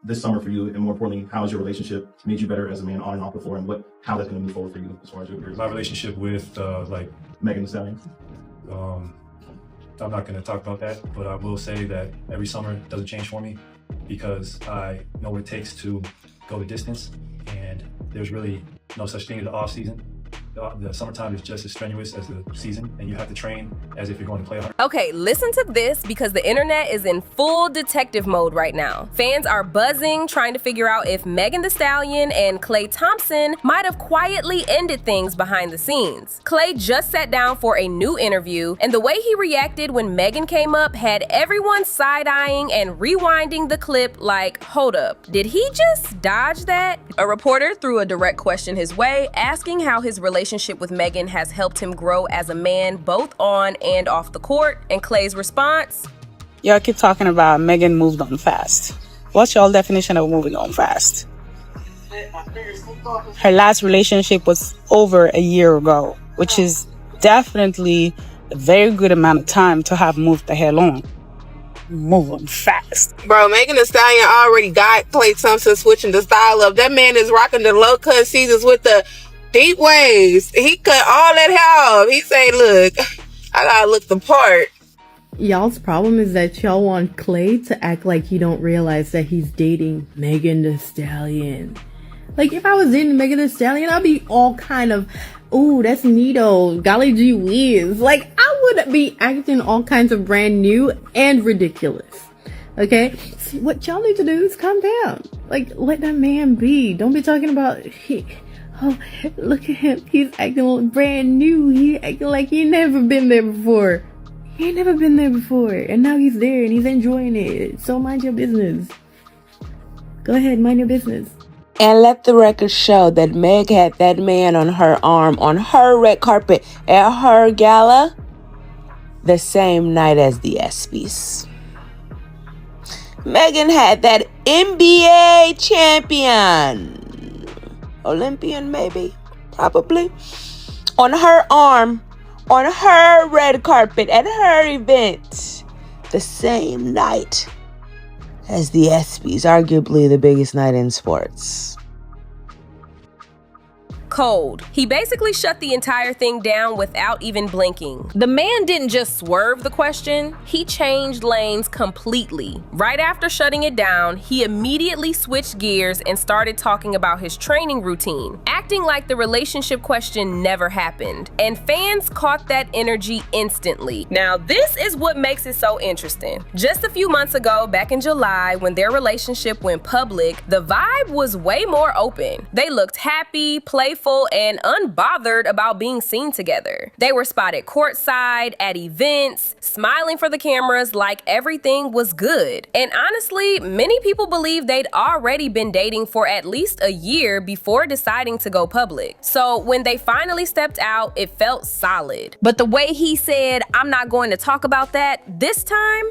this summer for you, and more importantly, how has your relationship made you better as a man on and off the floor, and how that's going to move forward for you as far as your My relationship with Megan Thee Stallion? I'm not going to talk about that, but I will say that every summer doesn't change for me because I know what it takes to go the distance, and there's really no such thing as the off season. The summertime is just as strenuous as the season, and you have to train as if you're going to play hard. Okay, listen to this because the internet is in full detective mode right now. Fans are buzzing, trying to figure out if Megan Thee Stallion and Klay Thompson might have quietly ended things behind the scenes. Klay just sat down for a new interview, and the way he reacted when Megan came up had everyone side-eyeing and rewinding the clip like, hold up, did he just dodge that? A reporter threw a direct question his way, asking how his relationship with Megan has helped him grow as a man both on and off the court, and Klay's response? Y'all keep talking about Megan moved on fast. What's your definition of moving on fast? Her last relationship was over a year ago, which is definitely a very good amount of time to have moved the hell on. Moving fast. Bro, Megan Thee Stallion already got Klay Thompson switching the style up. That man is rocking the low cut seasons with the deep waves. He cut all that hair off. He say, look, I gotta look the part. Y'all's problem is that y'all want Klay to act like he don't realize that he's dating Megan Thee Stallion. Like, if I was dating Megan Thee Stallion, I'd be all kind of, ooh, that's neato, golly gee whiz. Like, I would be acting all kinds of brand new and ridiculous. Okay? See, what y'all need to do is calm down. Like, let that man be. Don't be talking about, oh, look at him. He's acting brand new. He acting like he never been there before. He ain't never been there before. And now he's there and he's enjoying it. So mind your business. Go ahead, mind your business. And let the record show that Meg had that man on her arm on her red carpet at her gala the same night as the ESPYs. Megan had that NBA champion, Olympian maybe, probably, on her arm, on her red carpet at her event the same night as the ESPYs, arguably the biggest night in sports. Cold. He basically shut the entire thing down without even blinking. The man didn't just swerve the question, he changed lanes completely. Right after shutting it down, he immediately switched gears and started talking about his training routine, acting like the relationship question never happened. And fans caught that energy instantly. Now, this is what makes it so interesting. Just a few months ago, back in July, when their relationship went public, the vibe was way more open. They looked happy, playful, and unbothered about being seen together. They were spotted courtside, at events, smiling for the cameras like everything was good. And honestly, many people believe they'd already been dating for at least a year before deciding to go public. So when they finally stepped out, it felt solid. But the way he said, "I'm not going to talk about that," this time,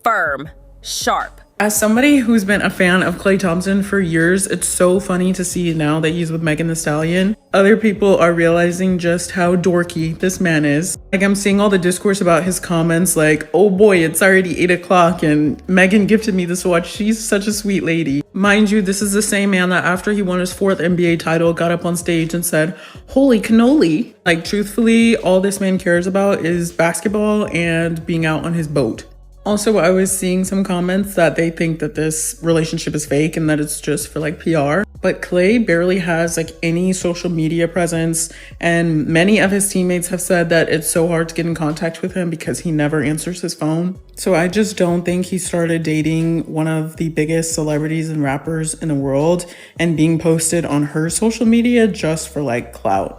firm, sharp. As somebody who's been a fan of Klay Thompson for years, it's so funny to see now that he's with Megan Thee Stallion. Other people are realizing just how dorky this man is. Like, I'm seeing all the discourse about his comments like, oh boy, it's already 8 o'clock and Megan gifted me this watch. She's such a sweet lady. Mind you, this is the same man that after he won his 4th NBA title, got up on stage and said, holy cannoli. Like, truthfully, all this man cares about is basketball and being out on his boat. Also, I was seeing some comments that they think that this relationship is fake and that it's just for like PR. But Klay barely has like any social media presence, and many of his teammates have said that it's so hard to get in contact with him because he never answers his phone. So I just don't think he started dating one of the biggest celebrities and rappers in the world and being posted on her social media just for like clout.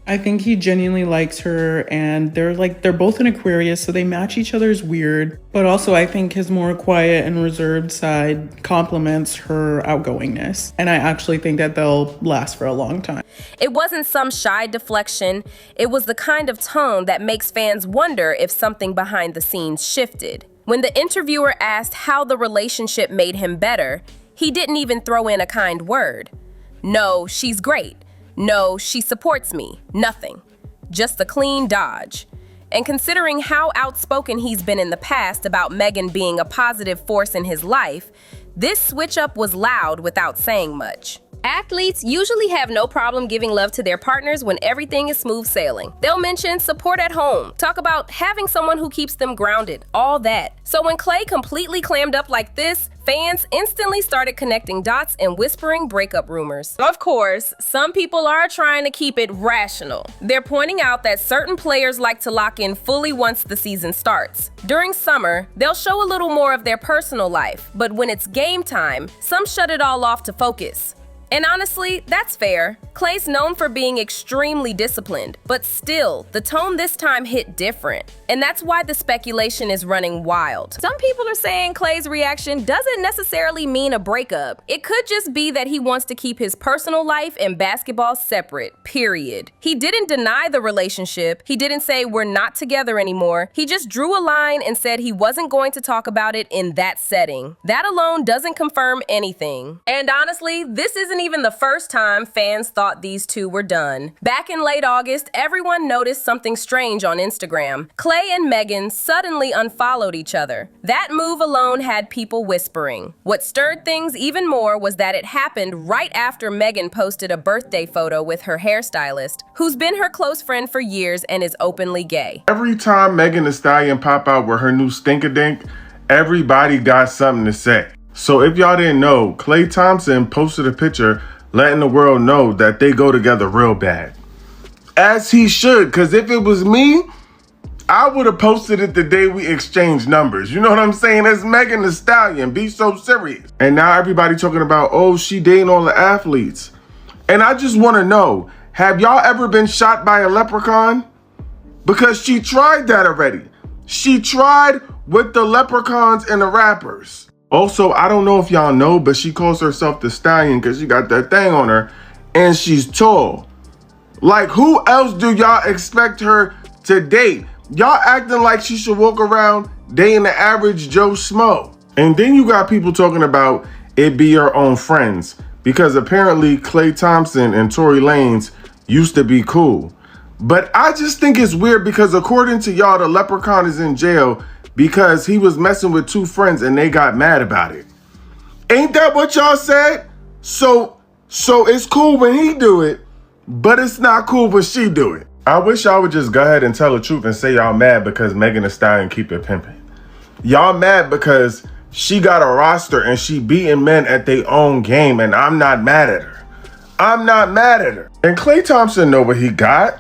I think he genuinely likes her, and they're both an Aquarius, so they match each other's weird. But also I think his more quiet and reserved side complements her outgoingness. And I actually think that they'll last for a long time. It wasn't some shy deflection. It was the kind of tone that makes fans wonder if something behind the scenes shifted. When the interviewer asked how the relationship made him better, he didn't even throw in a kind word. No, she's great. No, she supports me. Nothing. Just a clean dodge. And considering how outspoken he's been in the past about Megan being a positive force in his life, This switch up was loud without saying much. Athletes usually have no problem giving love to their partners when everything is smooth sailing. They'll mention support at home, talk about having someone who keeps them grounded, all that. So when Klay completely clammed up like this, fans instantly started connecting dots and whispering breakup rumors. Of course, some people are trying to keep it rational. They're pointing out that certain players like to lock in fully once the season starts. During summer, they'll show a little more of their personal life, but when it's game time, some shut it all off to focus. And honestly, that's fair. Klay's known for being extremely disciplined, but still, the tone this time hit different. And that's why the speculation is running wild. Some people are saying Klay's reaction doesn't necessarily mean a breakup. It could just be that he wants to keep his personal life and basketball separate, period. He didn't deny the relationship. He didn't say we're not together anymore. He just drew a line and said he wasn't going to talk about it in that setting. That alone doesn't confirm anything. And honestly, this isn't even the first time fans thought these two were done. Back in late August, everyone noticed something strange on Instagram. Klay and Megan suddenly unfollowed each other. That move alone had people whispering. What stirred things even more was that it happened right after Megan posted a birthday photo with her hairstylist, who's been her close friend for years and is openly gay. Every time Megan Thee Stallion pop out with her new stink-a-dink, everybody got something to say. So if y'all didn't know, Klay Thompson posted a picture letting the world know that they go together real bad. As he should, because if it was me, I would have posted it the day we exchanged numbers. You know what I'm saying? It's Megan Thee Stallion. Be so serious. And now everybody talking about, oh, she dating all the athletes. And I just want to know, have y'all ever been shot by a leprechaun? Because she tried that already. She tried with the leprechauns and the rappers. Also, I don't know if y'all know, but she calls herself the Stallion because she got that thing on her and she's tall. Like, who else do y'all expect her to date? Y'all acting like she should walk around dating the average Joe Schmo. And then you got people talking about it be your own friends because apparently Klay Thompson and Tory Lanez used to be cool. But I just think it's weird because according to y'all, the leprechaun is in jail because he was messing with two friends and they got mad about it. Ain't that what y'all said? So it's cool when he do it, but it's not cool when she do it. I wish y'all would just go ahead and tell the truth and say y'all mad because Megan Thee Stallion keep it pimping. Y'all mad because she got a roster and she beating men at their own game and I'm not mad at her. I'm not mad at her. And Klay Thompson know what he got.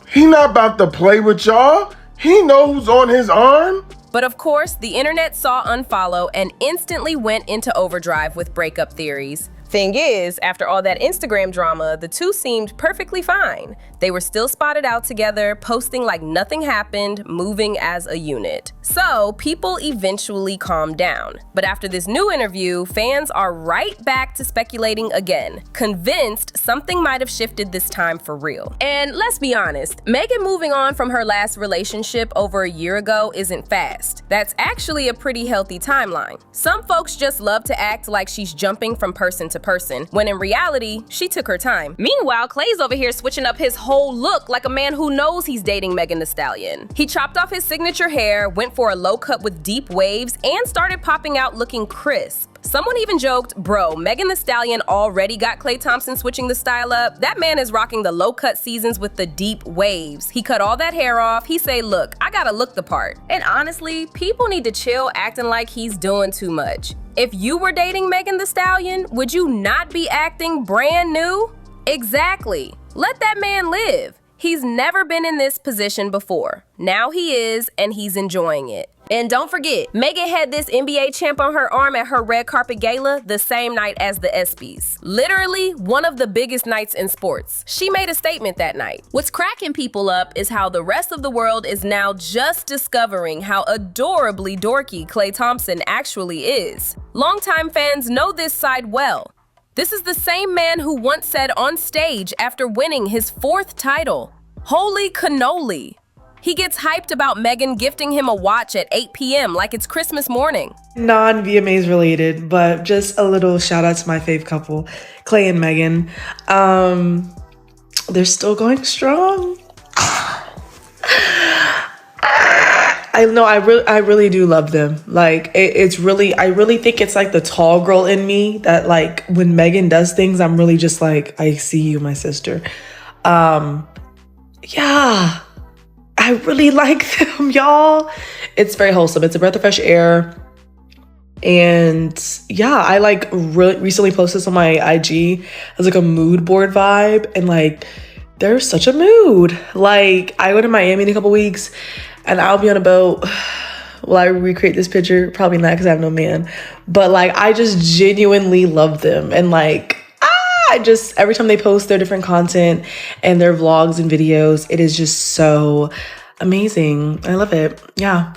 He not about to play with y'all. He knows on his arm. But of course, the internet saw unfollow and instantly went into overdrive with breakup theories. Thing is, after all that Instagram drama, the two seemed perfectly fine. They were still spotted out together, posting like nothing happened, moving as a unit. So, people eventually calmed down. But after this new interview, fans are right back to speculating again, convinced something might have shifted this time for real. And let's be honest, Megan moving on from her last relationship over a year ago isn't fast. That's actually a pretty healthy timeline. Some folks just love to act like she's jumping from person to person, when in reality, she took her time. Meanwhile, Klay's over here switching up his whole look like a man who knows he's dating Megan Thee Stallion. He chopped off his signature hair, went for a low cut with deep waves, and started popping out looking crisp. Someone even joked, bro, Megan Thee Stallion already got Klay Thompson switching the style up. That man is rocking the low cut seasons with the deep waves. He cut all that hair off. He say, look, I gotta look the part. And honestly, people need to chill acting like he's doing too much. If you were dating Megan Thee Stallion, would you not be acting brand new? Exactly. Let that man live. He's never been in this position before. Now he is, and he's enjoying it. And don't forget, Megan had this NBA champ on her arm at her red carpet gala the same night as the ESPYs. Literally one of the biggest nights in sports. She made a statement that night. What's cracking people up is how the rest of the world is now just discovering how adorably dorky Klay Thompson actually is. Longtime fans know this side well. This is the same man who once said on stage after winning his 4th title, "Holy cannoli." He gets hyped about Megan gifting him a watch at 8 p.m. like it's Christmas morning. Non-VMAs related, but just a little shout out to my fave couple, Klay and Megan. They're still going strong. I know I really do love them. Like it's really, I really think it's like the tall girl in me that like when Megan does things, I'm really just like, I see you, my sister. Yeah, I really like them, y'all. It's very wholesome. It's a breath of fresh air. And yeah, I like recently posted this on my IG as like a mood board vibe, and like they're such a mood. Like I go to Miami in a couple weeks and I'll be on a boat. Will I recreate this picture? Probably not, because I have no man. But like I just genuinely love them, and like I just, every time they post their different content and their vlogs and videos, it is just so amazing. I love it. Yeah.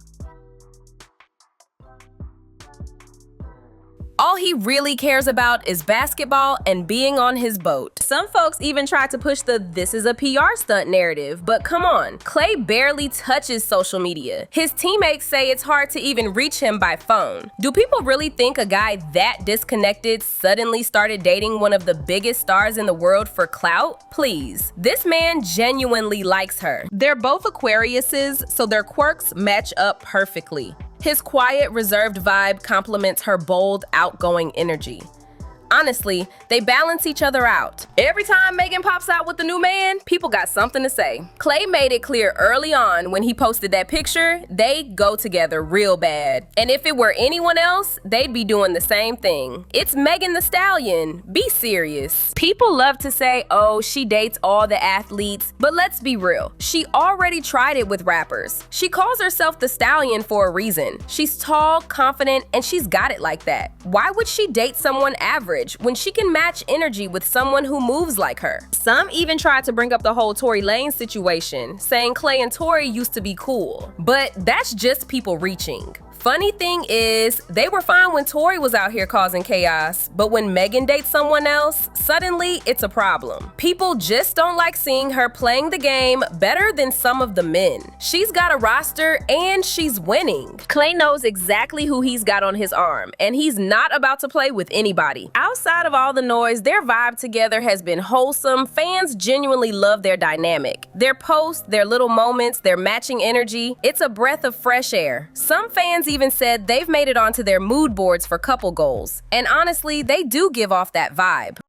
All he really cares about is basketball and being on his boat. Some folks even try to push the "this is a PR stunt" narrative, but come on, Klay barely touches social media. His teammates say it's hard to even reach him by phone. Do people really think a guy that disconnected suddenly started dating one of the biggest stars in the world for clout? Please. This man genuinely likes her. They're both Aquariuses, so their quirks match up perfectly. His quiet, reserved vibe complements her bold, outgoing energy. Honestly, they balance each other out. Every time Megan pops out with the new man, people got something to say. Klay made it clear early on when he posted that picture, they go together real bad. And if it were anyone else, they'd be doing the same thing. It's Megan Thee Stallion. Be serious. People love to say, oh, she dates all the athletes, but let's be real. She already tried it with rappers. She calls herself the Stallion for a reason. She's tall, confident, and she's got it like that. Why would she date someone average when she can match energy with someone who moves like her? Some even tried to bring up the whole Tory Lanez situation, saying Klay and Tory used to be cool. But that's just people reaching. Funny thing is, they were fine when Tory was out here causing chaos, but when Megan dates someone else, suddenly it's a problem. People just don't like seeing her playing the game better than some of the men. She's got a roster and she's winning. Klay knows exactly who he's got on his arm, and he's not about to play with anybody. Outside of all the noise, their vibe together has been wholesome. Fans genuinely love their dynamic. Their posts, their little moments, their matching energy, it's a breath of fresh air. Some fans even said they've made it onto their mood boards for couple goals. And honestly, they do give off that vibe.